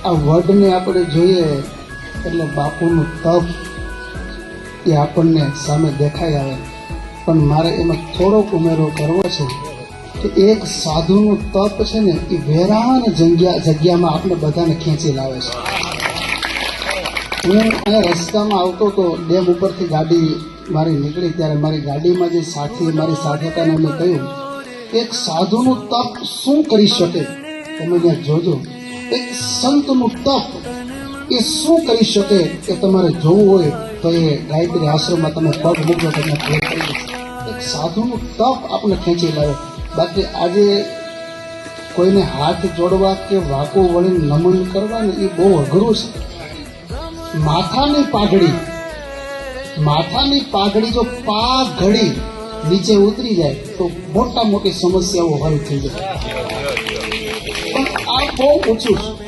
આ વડને આપણે જોઈએ એટલે બાપુનું તપ એ આપણને સામે દેખાઈ આવે, પણ મારે એમાં થોડોક ઉમેરો કરવો છે કે એક સાધુનું તપ છે ને એ વેરાન જગ્યામાં આપણે બધાને ખેંચી લાવે છે. હું અહીંયા રસ્તામાં આવતો તો ડેમ ઉપરથી ગાડી મારી નીકળી ત્યારે મારી ગાડીમાં જે સાથી મારી સાથે હતા એમને કહ્યું એક સાધુનું તપ શું કરી શકે, તમે ત્યાં જોજો. એક સંતનું તપ એ શું કરી શકે એ તમારે જોવું હોય તો એ ગાયત્રી આશ્રમમાં તમે પગ મૂકો તમને ખબર પડી જશે. એક સાધુનું તપ આપણે ખેંચી લાવે. બાકી આજે કોઈને હાથ જોડવા કે વાંકો વળીને નમન કરવા ને એ બહુ અઘરું છે. માથાની પાઘડી જો પાઘડી નીચે ઉતરી જાય તો મોટા મોટી સમસ્યાઓ હલ થઈ જાય. પણ આ બહુ ઓછું છે.